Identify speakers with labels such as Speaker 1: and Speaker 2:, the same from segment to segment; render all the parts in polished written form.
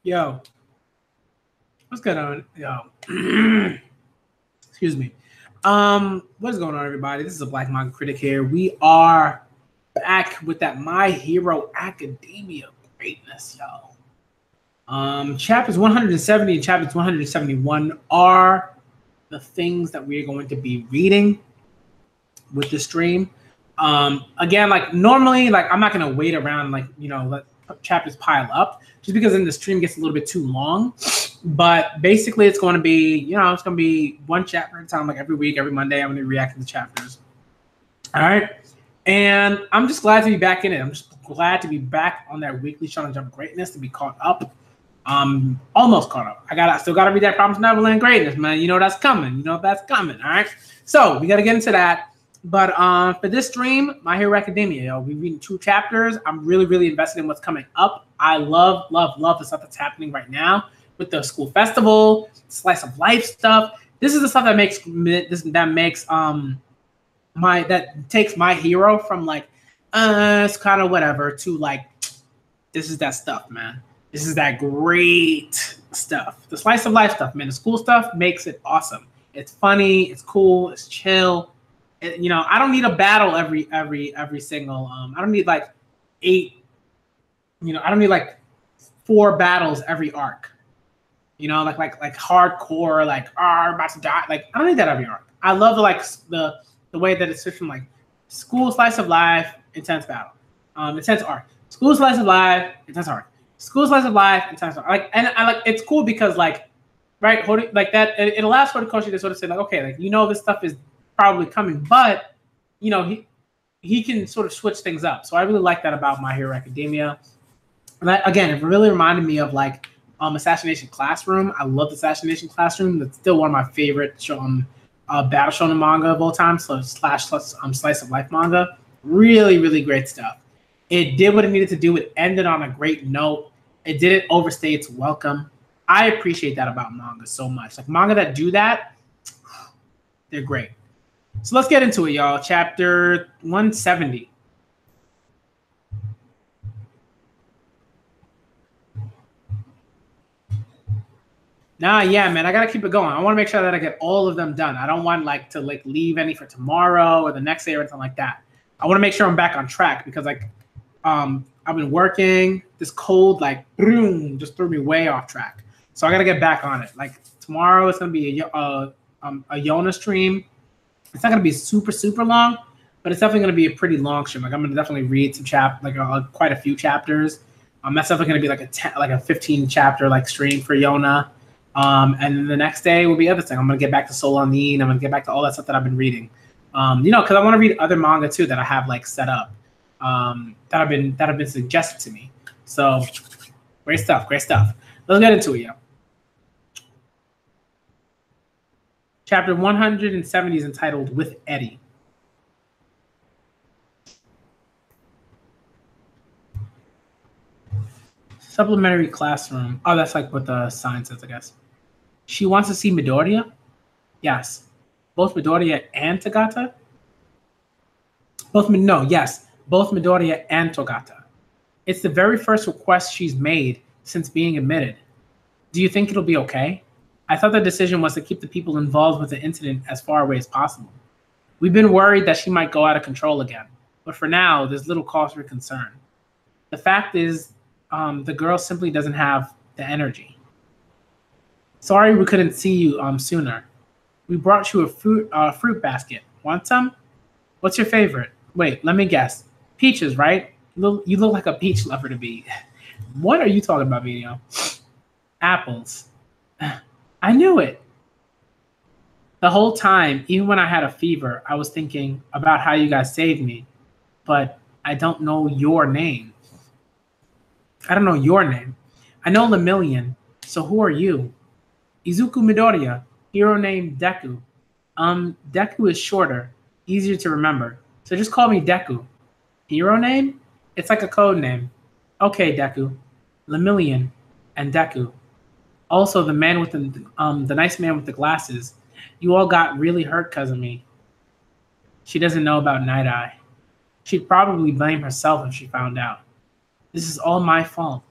Speaker 1: Yo, what's going on? Yo, excuse me. What is going on, everybody? This is a Black Manga Critic here. We are back with that My Hero Academia greatness, yo. Chapters 170 and chapters 171 are the things that we're going to be reading with the stream. Again, like normally, like I'm not gonna wait around, like let chapters pile up, just because then the stream gets a little bit too long. But basically, it's going to be, it's going to be one chapter at a time, like every week, every Monday. I'm going to react to the chapters. All right, and I'm just glad to be back in it. I'm just glad to be back on that weekly Shonen Jump greatness, to be caught up. Almost caught up. I still gotta read that Promised Neverland greatness, man. You know that's coming. All right. So we gotta get into that. But for this stream, My Hero Academia, we're reading 2 chapters. I'm really invested in what's coming up. I love the stuff that's happening right now with the school festival, slice of life stuff. This is the stuff that takes My Hero from like it's kind of whatever to like, this is that stuff, man. This is that great stuff. The slice of life stuff, man. The school stuff makes it awesome. It's funny, it's cool, it's chill. I don't need a battle every single. I don't need like 8. I don't need like 4 battles every arc. Like hardcore, like I'm about to die. Like I don't need that every arc. I love the way that it's switched from like school slice of life, intense battle, intense arc, school slice of life, intense arc, school slice of life, intense arc. Like, and I like, it's cool because like, right, like that it allows Horikoshi to sort of say like, okay, like this stuff is probably coming, but he can sort of switch things up. So I really like that about My Hero Academia. And that, again, it really reminded me of like Assassination Classroom. I love Assassination Classroom. That's still one of my favorite battle shonen manga of all time. So slice of life manga. Really great stuff. It did what it needed to do. It ended on a great note. It didn't overstay its welcome. I appreciate that about manga so much. Like manga that do that, they're great. So let's get into it, y'all. Chapter 170. Yeah, man, I gotta keep it going. I want to make sure that I get all of them done. I don't want to leave any for tomorrow or the next day or anything like that. I want to make sure I'm back on track because I've been working. This cold boom just threw me way off track. So I gotta get back on it. Like tomorrow it's gonna be a Yona stream. It's not going to be super long, but it's definitely going to be a pretty long stream. Like I'm going to definitely read some quite a few chapters. That's definitely going to be like a 15 chapter stream for Yona. And then the next day will be other thing. I'm going to get back to Soul on Nin. I'm going to get back to all that stuff that I've been reading. Because I want to read other manga too that I have set up that have been suggested to me. So great stuff. Let's get into it, yo. Chapter 170 is entitled With Eddie. Supplementary classroom. Oh, that's like what the sign says, I guess. She wants to see Midoriya? Yes. Both Midoriya and Togata? Both Midoriya and Togata. It's the very first request she's made since being admitted. Do you think it'll be okay? I thought the decision was to keep the people involved with the incident as far away as possible. We've been worried that she might go out of control again, but for now, there's little cause for concern. The fact is, the girl simply doesn't have the energy. Sorry we couldn't see you sooner. We brought you a fruit basket. Want some? What's your favorite? Wait, let me guess. Peaches, right? You look like a peach lover to me. What are you talking about, Vito? Apples. I knew it. The whole time, even when I had a fever, I was thinking about how you guys saved me, but I don't know your name. I don't know your name. I know Lemillion, so who are you? Izuku Midoriya, hero named Deku. Deku is shorter, easier to remember, so just call me Deku. Hero name? It's like a code name. Okay, Deku. Lemillion and Deku. Also, the man with the nice man with the glasses. You all got really hurt because of me. She doesn't know about Night Eye. She'd probably blame herself if she found out. This is all my fault.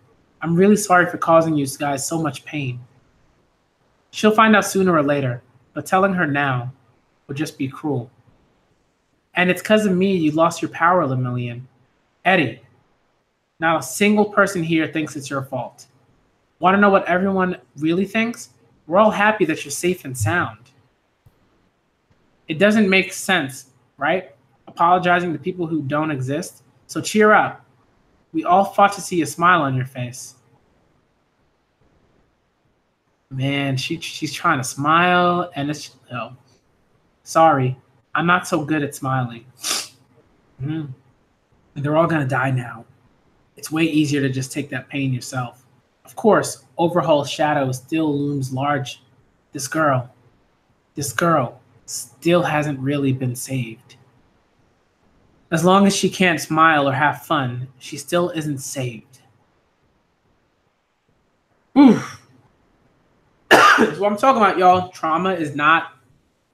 Speaker 1: I'm really sorry for causing you guys so much pain. She'll find out sooner or later, but telling her now would just be cruel. And it's because of me you lost your power, Lemillion. Eddie, not a single person here thinks it's your fault. Want to know what everyone really thinks? We're all happy that you're safe and sound. It doesn't make sense, right? Apologizing to people who don't exist. So cheer up. We all fought to see a smile on your face. Man, she's trying to smile, and it's sorry, I'm not so good at smiling. They're all gonna die now. It's way easier to just take that pain yourself. Of course, Overhaul's shadow still looms large. This girl still hasn't really been saved. As long as she can't smile or have fun, she still isn't saved. Oof. That's what I'm talking about, y'all. Trauma is not,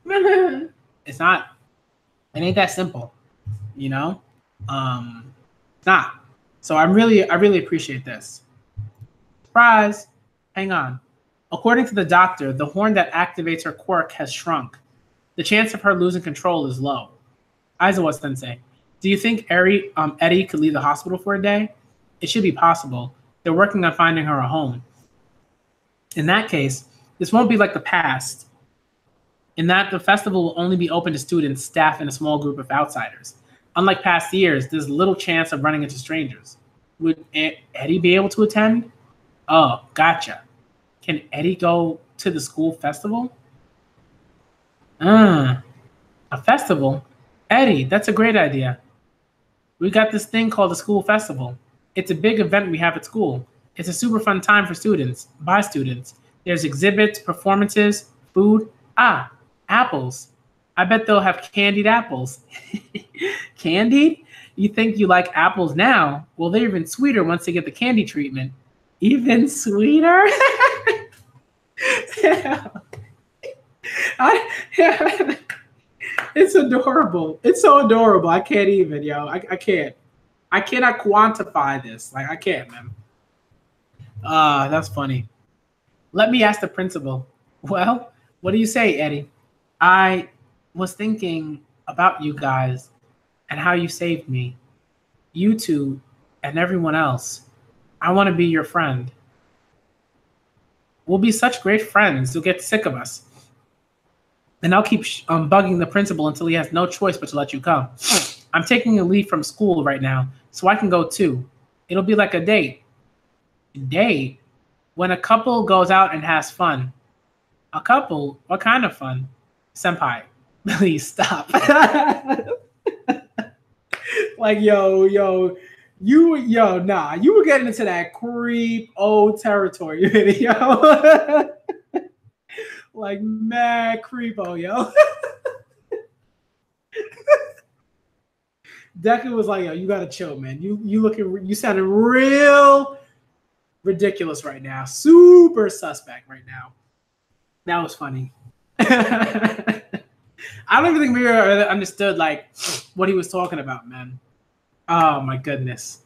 Speaker 1: it ain't that simple, you know? It's not. So I really appreciate this. Surprise. Hang on. According to the doctor, the horn that activates her quirk has shrunk. The chance of her losing control is low. Aizawa Sensei, do you think Eddie could leave the hospital for a day? It should be possible. They're working on finding her a home. In that case, this won't be like the past, in that the festival will only be open to students, staff, and a small group of outsiders. Unlike past years, there's little chance of running into strangers. Would Eddie be able to attend? Oh, gotcha. Can Eddie go to the school festival? A festival? Eddie, that's a great idea. We got this thing called the school festival. It's a big event we have at school. It's a super fun time for students, by students. There's exhibits, performances, food. Apples. I bet they'll have candied apples. Candied? You think you like apples now? Well, they're even sweeter once they get the candy treatment. Even sweeter? Yeah. It's adorable. It's so adorable. I can't even, yo. I can't. I cannot quantify this. Like, I can't, man. That's funny. Let me ask the principal. Well, what do you say, Eddie? I was thinking about you guys and how you saved me. You two and everyone else. I want to be your friend. We'll be such great friends. You'll get sick of us. And I'll keep bugging the principal until he has no choice but to let you come. I'm taking a leave from school right now, so I can go too. It'll be like a date. Date? When a couple goes out and has fun. A couple? What kind of fun? Senpai, please stop. Like, yo, you were getting into that creep old territory, yo. Like, mad creepo, yo. Deku was like, yo, you gotta chill, man. You sounded real ridiculous right now. Super suspect right now. That was funny. I don't even think we understood like what he was talking about, man. Oh my goodness.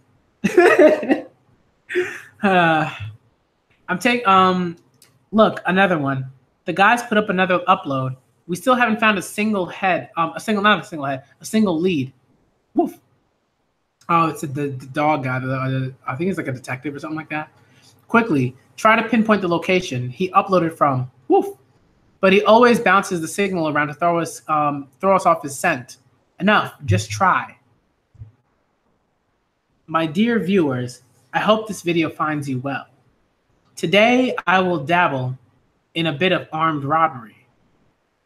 Speaker 1: Look, another one. The guys put up another upload. We still haven't found a single lead. Woof. Oh, it's the dog guy. I think he's like a detective or something like that. Quickly, try to pinpoint the location he uploaded from. Woof. But he always bounces the signal around to throw us off his scent. Enough, just try. My dear viewers, I hope this video finds you well. Today, I will dabble in a bit of armed robbery.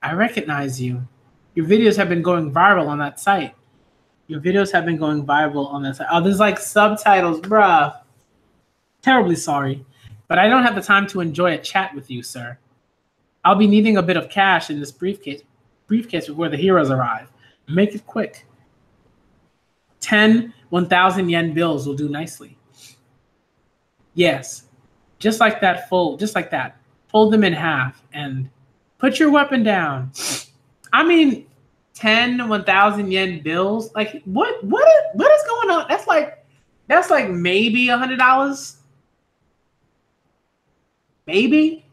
Speaker 1: I recognize you. Your videos have been going viral on that site. Oh, there's like subtitles, bruh. Terribly sorry, but I don't have the time to enjoy a chat with you, sir. I'll be needing a bit of cash in this briefcase before the heroes arrive. Make it quick. 10 1,000 yen bills will do nicely. Yes, just like that. Fold them in half and put your weapon down. I mean, 10 1,000 yen bills. Like, what is going on? That's like maybe $100. baby.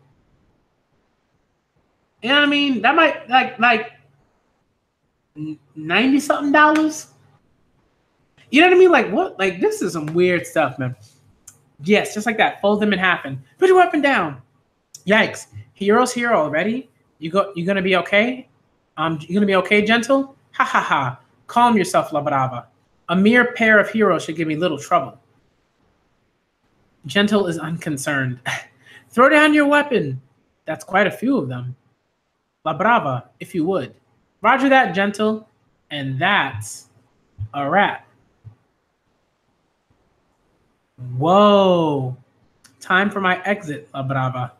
Speaker 1: You know what I mean? That might like $90 something. You know what I mean? Like what? Like this is some weird stuff, man. Yes, just like that. Fold them in half and put your weapon down. Yikes! Heroes here already. You gonna be okay? You gonna be okay, gentle? Ha ha ha! Calm yourself, La Brava. A mere pair of heroes should give me little trouble. Gentle is unconcerned. Throw down your weapon. That's quite a few of them. La Brava, if you would. Roger that, gentle. And that's a wrap. Whoa. Time for my exit, La Brava.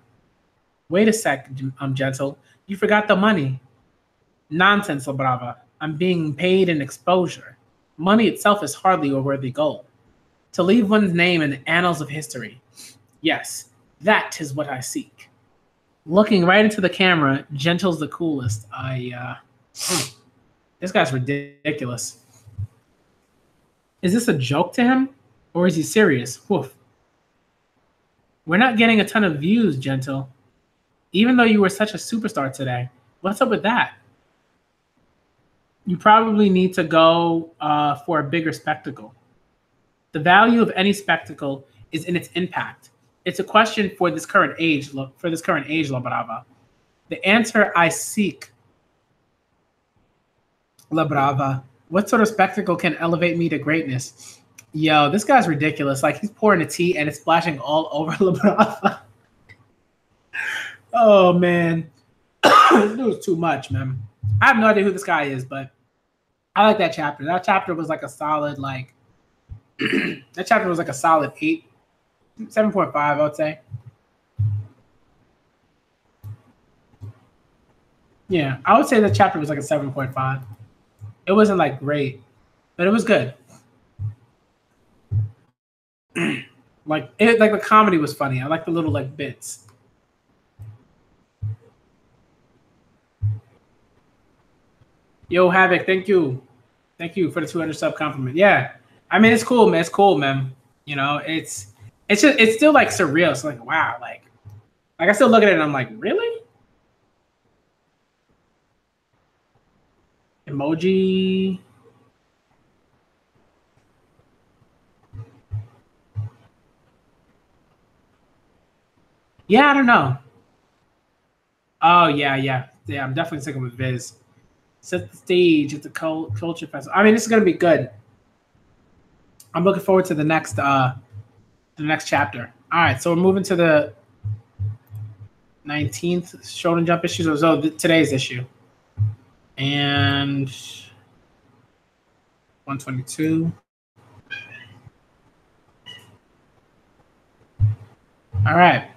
Speaker 1: Wait a sec, gentle. You forgot the money. Nonsense, La Brava. I'm being paid in exposure. Money itself is hardly a worthy goal. To leave one's name in the annals of history. Yes, that is what I seek. Looking right into the camera, Gentle's the coolest. This guy's ridiculous. Is this a joke to him? Or is he serious? Woof. We're not getting a ton of views, Gentle. Even though you were such a superstar today. What's up with that? You probably need to go for a bigger spectacle. The value of any spectacle is in its impact. It's a question for this current age, La Brava. The answer I seek, La Brava. What sort of spectacle can elevate me to greatness? Yo, this guy's ridiculous. Like he's pouring a tea and it's splashing all over La Brava. Oh man, this dude's too much, man. I have no idea who this guy is, but I like that chapter. That chapter was like a solid, like that chapter was like a solid 8, 7.5, I would say. Yeah, I would say that chapter was like a 7.5. It wasn't like great, but it was good. Like the comedy was funny. I like the little like bits. Yo, Havoc, thank you for the 200 sub compliment. Yeah, I mean it's cool, man. It's cool, man. You know, it's still like surreal. It's like wow, like I still look at it and I'm like, really? Emoji. Yeah, I don't know. Oh yeah. I'm definitely sticking with Viz. Set the stage at the culture festival. I mean, this is gonna be good. I'm looking forward to the next chapter. All right, so we're moving to the 19th Shonen Jump issue. So today's issue, and 122. All right.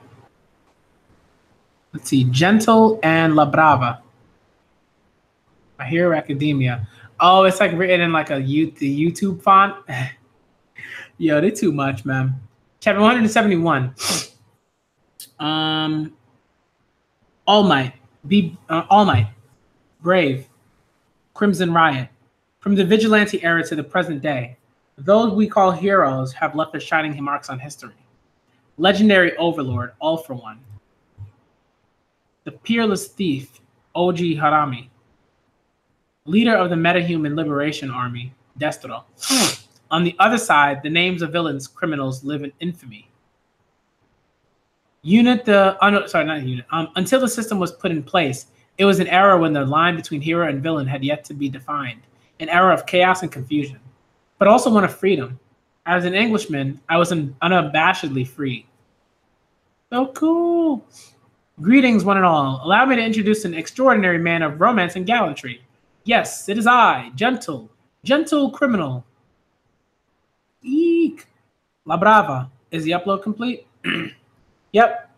Speaker 1: Let's see, Gentle and La Brava. My Hero Academia. Oh, it's like written in like the YouTube font. Yo, they're too much, man. Chapter 171. All Might. All Might. Brave. Crimson Riot. From the Vigilante era to the present day, those we call heroes have left their shining marks on history. Legendary Overlord, all for one. The Peerless Thief, Oji Harami. Leader of the Metahuman Liberation Army, Destro. On the other side, the names of villains, criminals live in infamy. Until the system was put in place, it was an era when the line between hero and villain had yet to be defined, an era of chaos and confusion, but also one of freedom. As an Englishman, I was unabashedly free. So cool. Greetings, one and all. Allow me to introduce an extraordinary man of romance and gallantry. Yes, it is I, Gentle criminal. Eek. La Brava. Is the upload complete? Yep,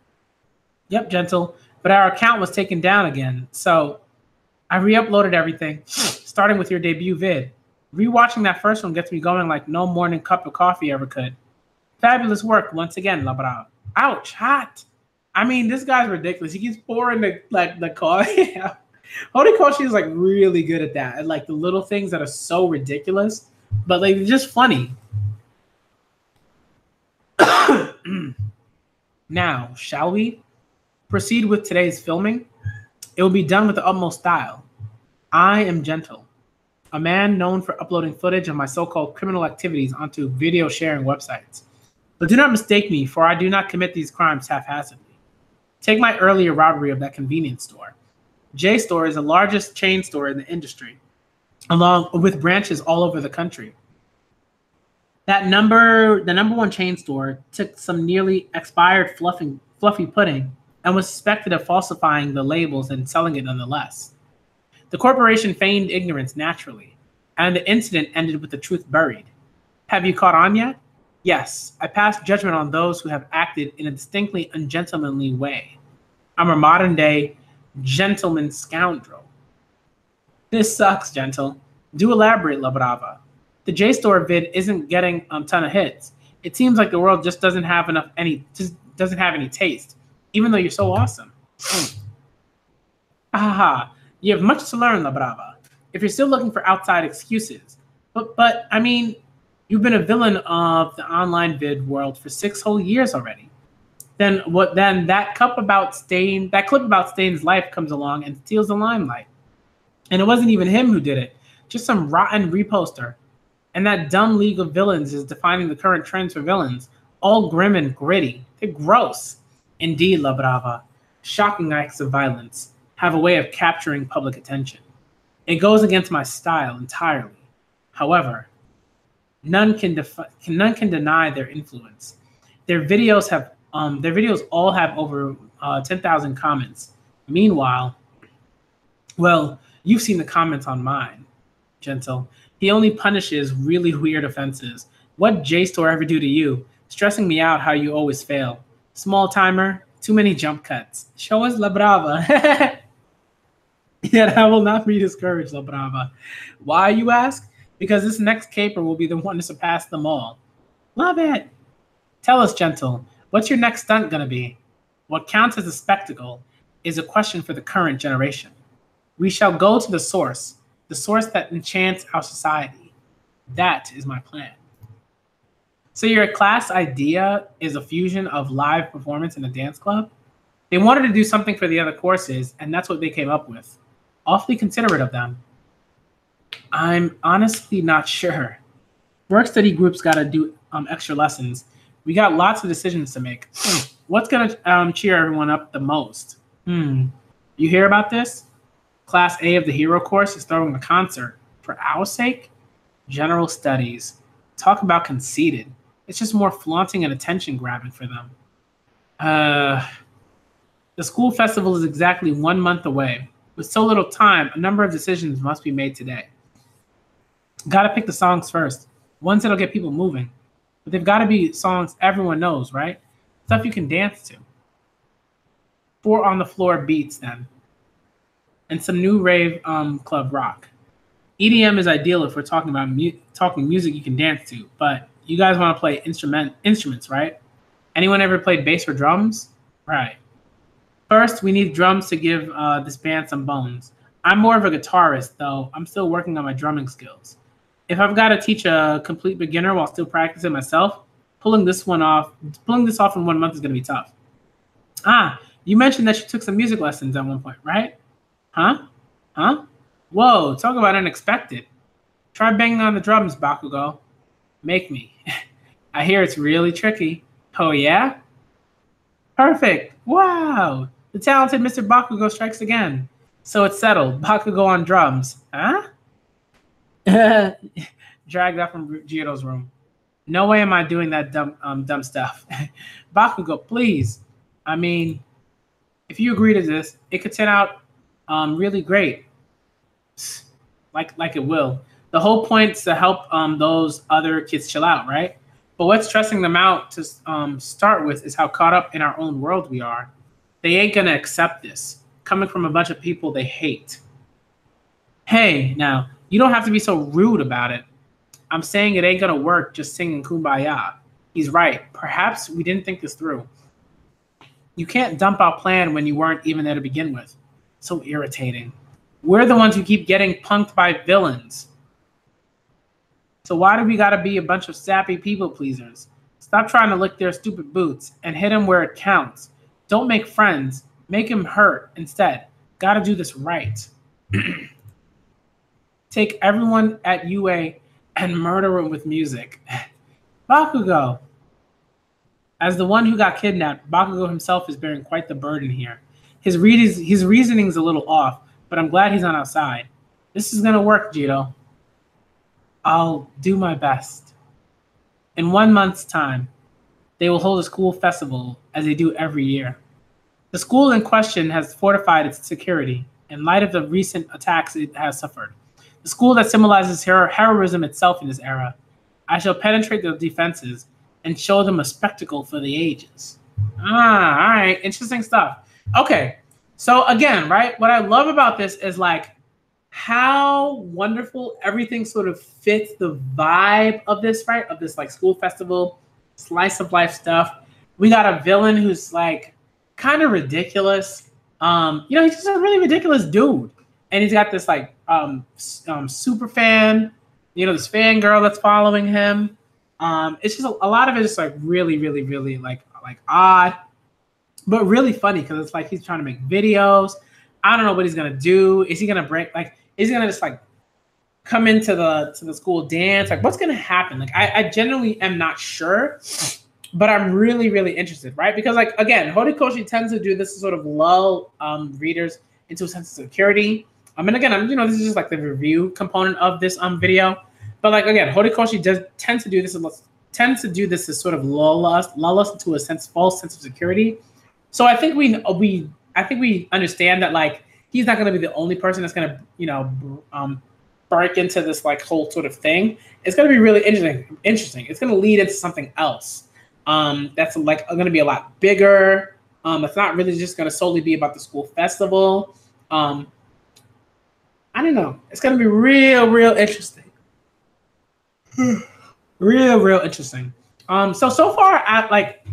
Speaker 1: Gentle. But our account was taken down again, so I re-uploaded everything, starting with your debut vid. Rewatching that first one gets me going like no morning cup of coffee ever could. Fabulous work once again, La Brava. Ouch, hot. I mean, this guy's ridiculous. He keeps pouring the coffee. Horikoshi is like really good at that, and like the little things that are so ridiculous, but like just funny. Now, shall we? proceed with today's filming. It will be done with the utmost style. I am Gentle, a man known for uploading footage of my so-called criminal activities onto video sharing websites. But do not mistake me, for I do not commit these crimes haphazardly. Take my earlier robbery of that convenience store. J-Store is the largest chain store in the industry, along with branches all over the country. The number one chain store, took some nearly expired fluffy pudding and was suspected of falsifying the labels and selling it nonetheless. The corporation feigned ignorance naturally, and the incident ended with the truth buried. Have you caught on yet? Yes, I pass judgment on those who have acted in a distinctly ungentlemanly way. I'm a modern-day gentleman scoundrel. This sucks, Gentle. Do elaborate, La Brava. The JSTOR vid isn't getting a ton of hits. It seems like the world just doesn't have any taste, even though you're so awesome. Haha, you have much to learn, La Brava. If you're still looking for outside excuses, but I mean, you've been a villain of the online vid world for 6 whole years already. Then that clip about Stain's life comes along and steals the limelight. And it wasn't even him who did it, just some rotten reposter. And that dumb league of villains is defining the current trends for villains, all grim and gritty. They're gross. Indeed, La Brava, shocking acts of violence have a way of capturing public attention. It goes against my style entirely. However, none can deny their influence. Their videos all have over 10,000 comments. Meanwhile, well, you've seen the comments on mine, Gentle. He only punishes really weird offenses. What JSTOR ever do to you? Stressing me out how you always fail. Small timer, too many jump cuts. Show us La Brava. Yet I will not be discouraged, La Brava. Why, you ask? Because this next caper will be the one to surpass them all. Love it. Tell us, Gentle, what's your next stunt gonna be? What counts as a spectacle is a question for the current generation. We shall go to the source that enchants our society. That is my plan. So your class idea is a fusion of live performance in a dance club? They wanted to do something for the other courses, and that's what they came up with. Awfully considerate of them. I'm honestly not sure. Work study groups got to do extra lessons. We got lots of decisions to make. What's going to cheer everyone up the most? You hear about this? Class A of the Hero course is throwing a concert. For our sake? General Studies. Talk about conceited. It's just more flaunting and attention grabbing for them. The school festival is exactly 1 month away. With so little time, a number of decisions must be made today. Gotta pick the songs first. Ones that'll get people moving. But they've got to be songs everyone knows, right? Stuff you can dance to. 4 on-the-floor beats, then. And some new rave club rock. EDM is ideal if we're talking about talking music you can dance to, but you guys want to play instruments, right? Anyone ever played bass or drums? Right. First, we need drums to give this band some bones. I'm more of a guitarist, though. I'm still working on my drumming skills. If I've got to teach a complete beginner while still practicing myself, pulling this off in 1 month is going to be tough. You mentioned that you took some music lessons at one point, right? Huh? Whoa, talk about unexpected. Try banging on the drums, Bakugo. Make me. I hear it's really tricky. Oh, yeah? Perfect. Wow. The talented Mr. Bakugo strikes again. So it's settled. Bakugo on drums. Huh? Dragged out from Gioto's room. No way am I doing that dumb stuff. Bakugo, please. I mean, if you agree to this, it could turn out really great. Like it will. The whole point is to help those other kids chill out, right? But what's stressing them out to start with is how caught up in our own world we are. They ain't gonna accept this, coming from a bunch of people they hate. Hey, now, you don't have to be so rude about it. I'm saying it ain't gonna work just singing Kumbaya. He's right. Perhaps we didn't think this through. You can't dump our plan when you weren't even there to begin with. So irritating. We're the ones who keep getting punked by villains. So why do we gotta be a bunch of sappy people pleasers? Stop trying to lick their stupid boots and hit them where it counts. Don't make friends. Make him hurt instead. Gotta do this right. Take everyone at UA and murder him with music. Bakugo. As the one who got kidnapped, Bakugo himself is bearing quite the burden here. His reasoning's a little off, but I'm glad he's on our side. This is gonna work, Jito. I'll do my best. In 1 month's time, they will hold a school festival as they do every year. The school in question has fortified its security in light of the recent attacks it has suffered. The school that symbolizes heroism itself in this era. I shall penetrate their defenses and show them a spectacle for the ages. All right, interesting stuff. Okay, so again, right, what I love about this is like how wonderful everything sort of fits the vibe of this, right, of this like school festival, slice of life stuff. We got a villain who's like kind of ridiculous. He's just a really ridiculous dude. And he's got this like super fan, this fangirl that's following him. It's just a lot of it is like really, really, really like odd, but really funny because it's like he's trying to make videos. I don't know what he's gonna do. Is he gonna break? Like, is he gonna just like come into the school dance? Like, what's gonna happen? Like, I genuinely am not sure, but I'm really, really interested, right? Because like again, Horikoshi tends to do this to sort of lull readers into a sense of security. And again, this is just like the review component of this video. But like again, Horikoshi tends to do this to sort of lull us into a false sense of security. So I think we understand that like he's not going to be the only person that's going to break into this like whole sort of thing. It's going to be really interesting. It's going to lead into something else that's like going to be a lot bigger. It's not really just going to solely be about the school festival. I don't know. It's going to be real interesting. real interesting. So far, like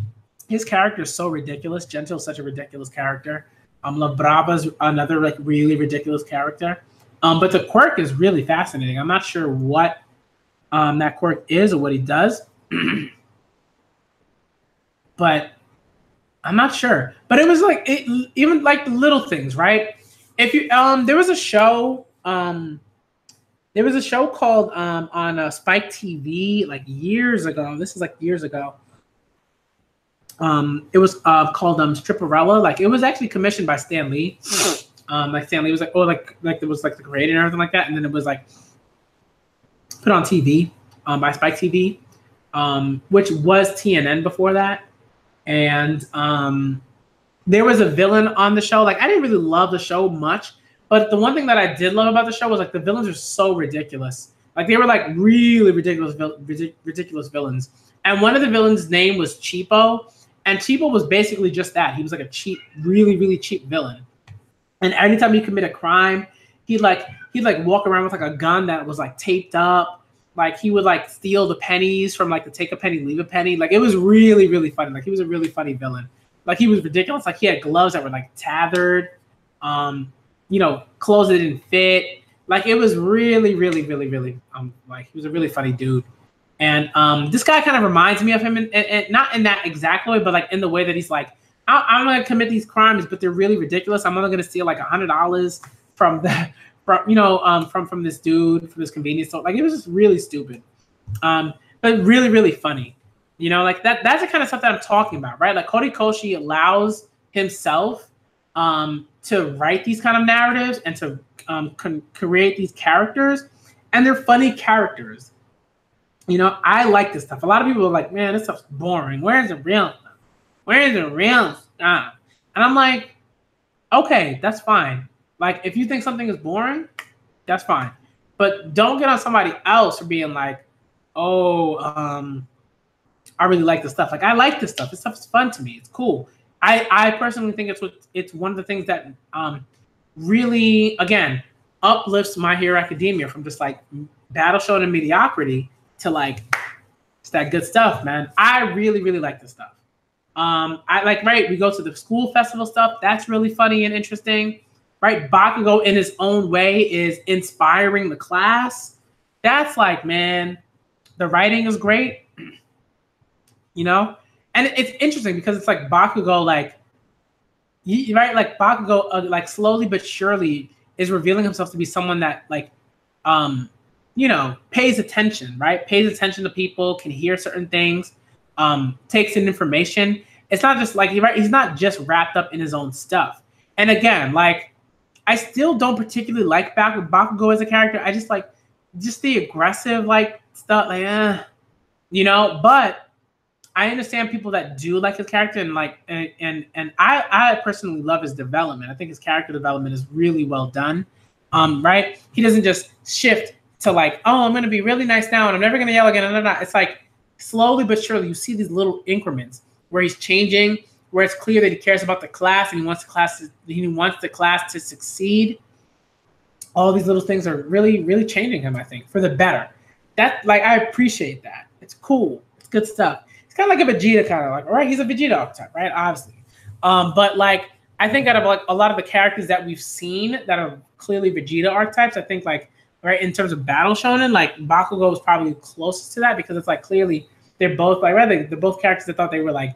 Speaker 1: his character is so ridiculous. Gento's such a ridiculous character. La Brava's another like really ridiculous character. But the quirk is really fascinating. I'm not sure what that quirk is or what he does, but I'm not sure. But it was like even like the little things, right? If you there was a show. There was a show called on Spike TV like years ago. This is like years ago. It was called Stripperella. Like it was actually commissioned by Stan Lee. Like Stan Lee was like, it was like the creator and everything like that. And then it was like put on TV by Spike TV, which was TNN before that. And there was a villain on the show. Like I didn't really love the show much. But the one thing that I did love about the show was like the villains are so ridiculous. Like they were like really ridiculous villains. And one of the villains' name was Cheapo, and Cheapo was basically just that. He was like a cheap, really cheap villain. And anytime he commit a crime, he'd walk around with like a gun that was like taped up. Like he would like steal the pennies from like the take a penny, leave a penny. Like it was really funny. Like he was a really funny villain. Like he was ridiculous. Like he had gloves that were like tethered. Clothes that didn't fit. Like it was really like he was a really funny dude. And this guy kind of reminds me of him, and not in that exact way, but like in the way that he's like, I'm gonna commit these crimes, but they're really ridiculous. I'm only gonna steal like $100 from this dude from this convenience store. Like it was just really stupid, but really funny. Like that's the kind of stuff that I'm talking about, right? Like Horikoshi allows himself to write these kind of narratives and to create these characters, and they're funny characters. I like this stuff. A lot of people are like, man, this stuff's boring. Where's the real stuff? Where's the real stuff? And I'm like, okay, that's fine. Like, if you think something is boring, that's fine. But don't get on somebody else for being like, I really like this stuff. Like, I like this stuff. This stuff is fun to me. It's cool. I personally think it's one of the things that really, again, uplifts My Hero Academia from just like battle show and mediocrity to like it's that good stuff, man. I really like this stuff. I like, right, we go to the school festival stuff. That's really funny and interesting, right? Bakugo in his own way is inspiring the class. That's like, man, the writing is great, and it's interesting because it's like Bakugo, like right, like Bakugo, like slowly but surely is revealing himself to be someone that like, pays attention, right? Pays attention to people, can hear certain things, takes in information. It's not just like he's not just wrapped up in his own stuff. And again, like I still don't particularly like Bakugo as a character. I just like just the aggressive like stuff, like but I understand people that do like his character and like and I personally love his development. I think his character development is really well done. Right? He doesn't just shift to like, oh, I'm gonna be really nice now and I'm never gonna yell again. No. It's like slowly but surely you see these little increments where he's changing, where it's clear that he cares about the class and he wants the class to succeed. All these little things are really, really changing him, I think, for the better. That like I appreciate that. It's cool. It's good stuff. Kind of like a Vegeta, kind of like, all right, he's a Vegeta archetype, right? Obviously. But like, I think out of like a lot of the characters that we've seen that are clearly Vegeta archetypes, I think like, right, in terms of battle shonen, like Bakugo is probably closest to that because it's like clearly they're both like, right, they're both characters that thought they were like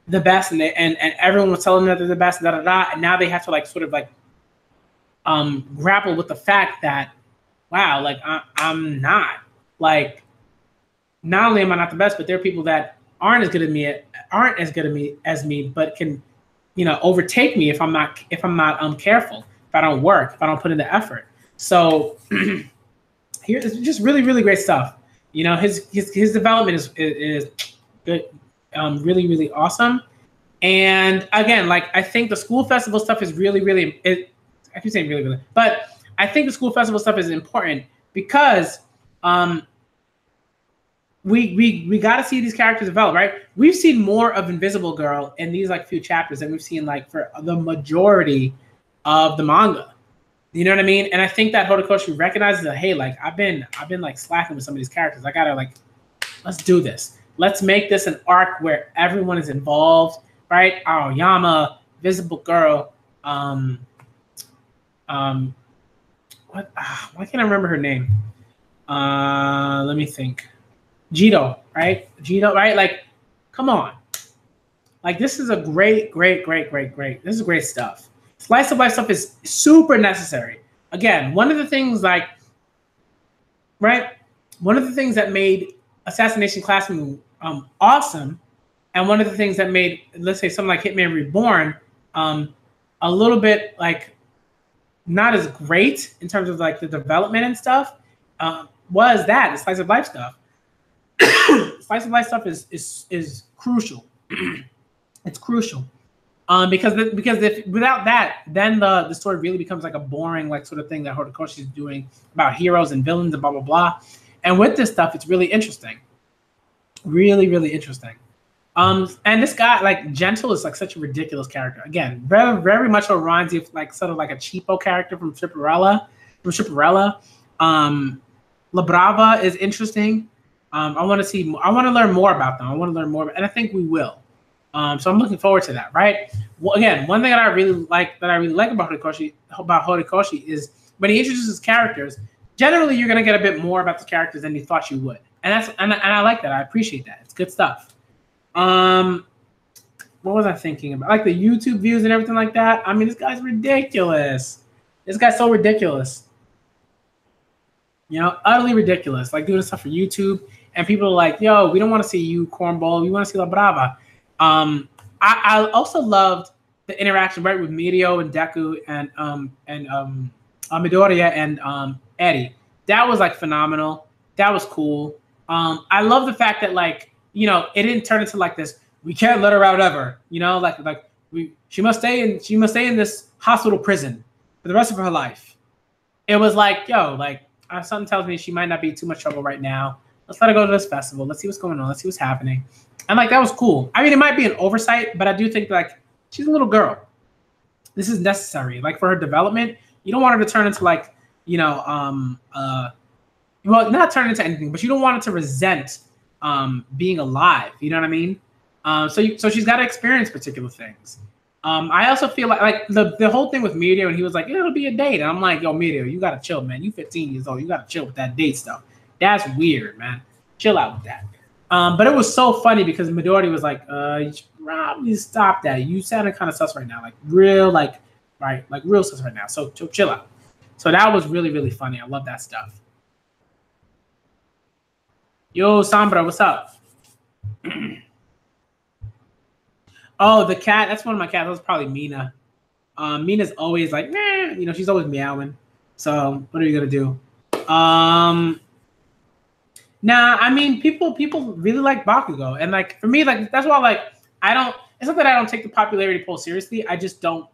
Speaker 1: the best and and everyone was telling them that they're the best, and now they have to like sort of like grapple with the fact that, wow, like I'm not like, not only am I not the best, but there are people that aren't as good as me, but can, overtake me if I'm not careful, if I don't work, if I don't put in the effort. So here is just really, really great stuff. His development is good, really, really awesome. And again, like I think the school festival stuff is really, really. I keep saying really, really, but I think the school festival stuff is important because. We got to see these characters develop, right? We've seen more of Invisible Girl in these like few chapters than we've seen like for the majority of the manga. You know what I mean? And I think that Horikoshi recognizes that, hey, like I've been like slacking with some of these characters. I gotta like, let's do this. Let's make this an arc where everyone is involved, right? Aoyama, Invisible Girl, why can't I remember her name? Let me think. Jito, right? Like, come on. Like, this is a great. This is great stuff. Slice of life stuff is super necessary. Again, one of the things like, right? One of the things that made Assassination Classroom awesome, and one of the things that made, let's say, something like Hitman Reborn a little bit like not as great in terms of like the development and stuff, was that the slice of life stuff. Slice of life stuff is crucial. It's crucial because if without that, then the story really becomes like a boring like sort of thing that Horikoshi is doing about heroes and villains and blah blah blah. And with this stuff, it's really interesting, really really interesting. And this guy like Gentle is like such a ridiculous character. Again, very very much so reminds you of like sort of like a cheapo character from Chipperella. La Brava is interesting. I want to learn more about them. I want to learn more, and I think we will. So I'm looking forward to that. Right. Well, again, one thing that I really like about Horikoshi is when he introduces characters. Generally, you're gonna get a bit more about the characters than you thought you would, and I like that. I appreciate that. It's good stuff. What was I thinking about? Like the YouTube views and everything like that. I mean, this guy's ridiculous. This guy's so ridiculous. Utterly ridiculous. Like doing stuff for YouTube. And people are like, yo, we don't want to see you, cornball. We want to see La Brava. I also loved the interaction right with Mirio and Deku and Midoriya and Eddie. That was like phenomenal. That was cool. I love the fact that like, it didn't turn into like this, we can't let her out ever. She must stay in this hospital prison for the rest of her life. It was like, yo, like something tells me she might not be in too much trouble right now. Let's let her go to this festival. Let's see what's going on. Let's see what's happening. And like, that was cool. I mean, it might be an oversight, but I do think like she's a little girl. This is necessary. Like for her development, you don't want her to turn into like, well, not turn into anything, but you don't want her to resent being alive. You know what I mean? So she's got to experience particular things. I also feel like the whole thing with Mirio, and he was like, it'll be a date. And I'm like, yo, Mirio, you got to chill, man. You 15 years old. You got to chill with that date stuff. That's weird, man. Chill out with that. But it was so funny because Midori was like, you should probably stop that. You sounded kind of sus right now, like real, like real sus right now. So chill out. So that was really, really funny. I love that stuff. Yo, Sombra, what's up? Oh, the cat. That's one of my cats. That was probably Mina. Mina's always like, nah, you know, she's always meowing. So what are you gonna do? Nah, I mean, people really like Bakugo, and like for me, like that's why like I don't. It's not that I don't take the popularity poll seriously. I just don't.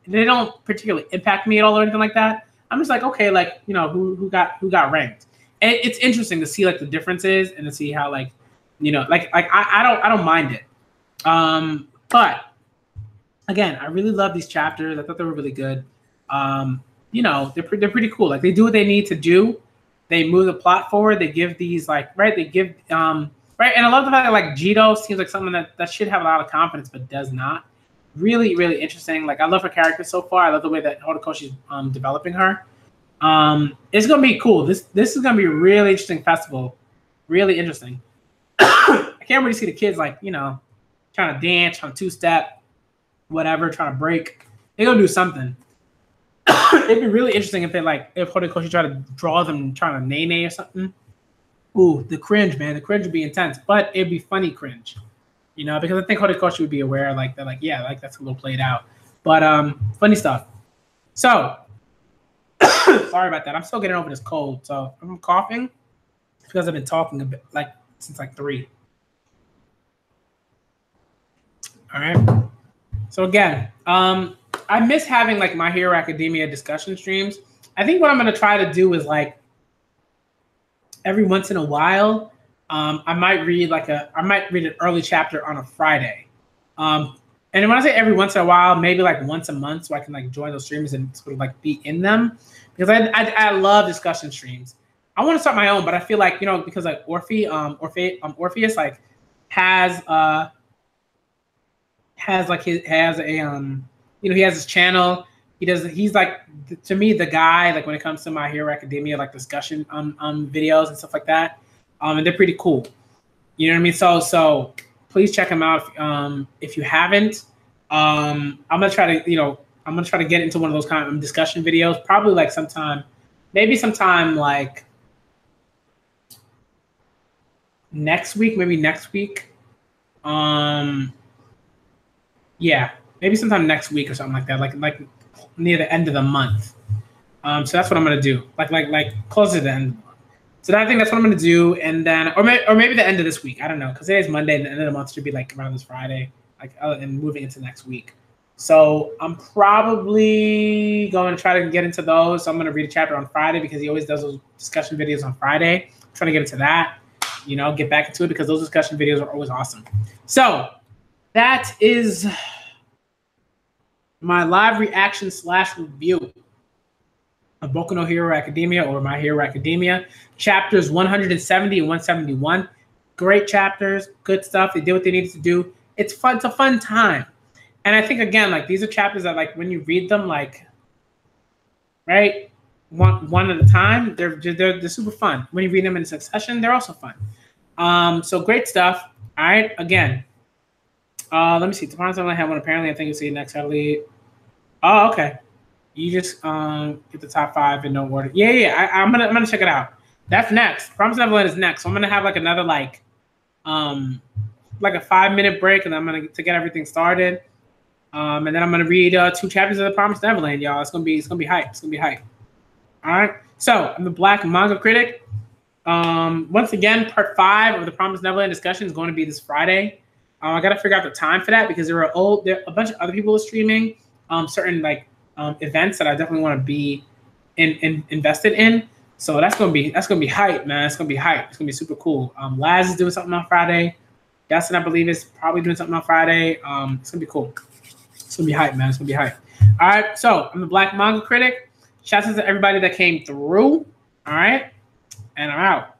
Speaker 1: They don't particularly impact me at all or anything like that. I'm just like, okay, like you know, who got ranked. And it's interesting to see like the differences and to see how like, you know, like I don't mind it. But again, I really love these chapters. I thought they were really good. You know, they're pretty cool. Like they do what they need to do. They move the plot forward. They give these like they give right. And I love the fact that like Jito seems like someone that should have a lot of confidence but does not. Really, really interesting. Like I love her character so far. I love the way that Horikoshi's developing her. It's gonna be cool. This is gonna be a really interesting festival. Really interesting. I can't really see the kids like, you know, trying to dance, trying to two-step, whatever, trying to break. They're gonna do something. It'd be really interesting if Horikoshi tried to draw them trying to nay or something. Ooh, the cringe, man. The cringe would be intense, but it'd be funny cringe. You know, because I think Horikoshi would be aware like that, like, yeah, like that's a little played out. But funny stuff. So sorry about that. I'm still getting over this cold. So I'm coughing because I've been talking a bit like since like 3. All right. So again, I miss having like My Hero Academia discussion streams. I think what I'm gonna try to do is like every once in a while, I might read an early chapter on a Friday. And when I say every once in a while, maybe like once a month, so I can like join those streams and sort of like be in them because I love discussion streams. I want to start my own, but I feel like, you know, because like Orpheus like has his channel. He's like to me the guy like when it comes to My Hero Academia like discussion videos and stuff like that. And they're pretty cool. You know what I mean? So please check him out if you haven't. I'm gonna try to get into one of those kind of discussion videos, probably like sometime like next week, maybe next week. Yeah, maybe sometime next week or something like that, like near the end of the month. So that's what I'm gonna do, like close to the end of the month. So I think that's what I'm gonna do, and then or maybe the end of this week. I don't know, because today's Monday, and the end of the month should be like around this Friday, like and moving into next week. So I'm probably going to try to get into those. So I'm gonna read a chapter on Friday because he always does those discussion videos on Friday. I'm trying to get into that, you know, get back into it because those discussion videos are always awesome. So that is my live reaction / review of Boku no Hero Academia or My Hero Academia. Chapters 170 and 171. Great chapters, good stuff. They did what they needed to do. It's fun. It's a fun time. And I think, again, like these are chapters that like when you read them, like, right, one at a time, they're super fun. When you read them in succession, they're also fun. So great stuff. All right, again. Let me see. Tomorrow's I have one. Apparently, I think you'll see next Saturday. Oh, okay. You just get the top 5 in no order. Yeah. I'm gonna check it out. That's next. Promise Neverland is next. So I'm gonna have like another like a 5-minute break, and I'm gonna to get everything started. And then I'm gonna read 2 chapters of the Promised Neverland, y'all. It's gonna be hype. It's gonna be hype. All right. So I'm the Black Manga Critic. Once again, part 5 of the Promised Neverland discussion is going to be this Friday. I got to figure out the time for that because there are a bunch of other people streaming certain like events that I definitely want to be invested in. So that's gonna be hype, man. It's gonna be hype. It's gonna be super cool. Laz is doing something on Friday. Dustin, I believe, is probably doing something on Friday. It's gonna be cool. It's gonna be hype, man. It's gonna be hype. All right. So I'm the Black Manga Critic. Shouts out to everybody that came through. All right, and I'm out.